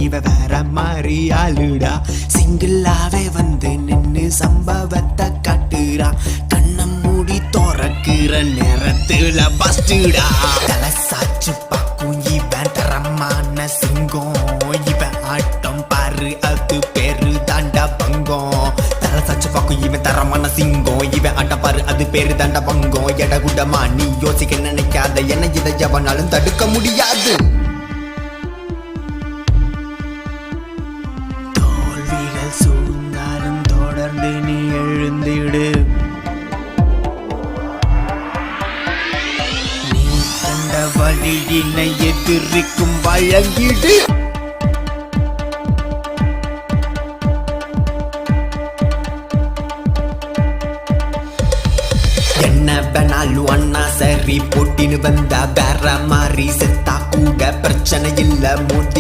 இவ வேற மாதிரி ஆளுடா. சிங்கிளாவே வந்து நின்னு சம்பவத்தை காட்டுறா. கண்ணம் மூடி திறக்கிற நேரத்துல பஸ்டுடா. தலை சாச்சு பாக்கும் இவன் தரமான சிங்கம். இவன் ஆட்டம் பாரு அது பேரு தாண்டா பங்கம். தலை சாச்சு பாக்கும் இவன் தரமான சிங்கம். இவன் ஆட்டம் பாரு அது பேரு தாண்டா பங்கம். எடகுடமா நீ யோசிக்க நினைக்காத, என்ன இதை எவனாலும் தடுக்க முடியாது. தோல்விகள் சூழ்ந்தாலும் தொடர்ந்து நீ எழுந்திடு. நீ கண்ட வழியினை எதிரிக்கும் வழங்கிடு. என்ன வேணாலும் அண்ணா சரி போட்டின்னு வந்தா வேற மாதிரி செத்தா கூட பிரச்சனை இல்ல. மூடி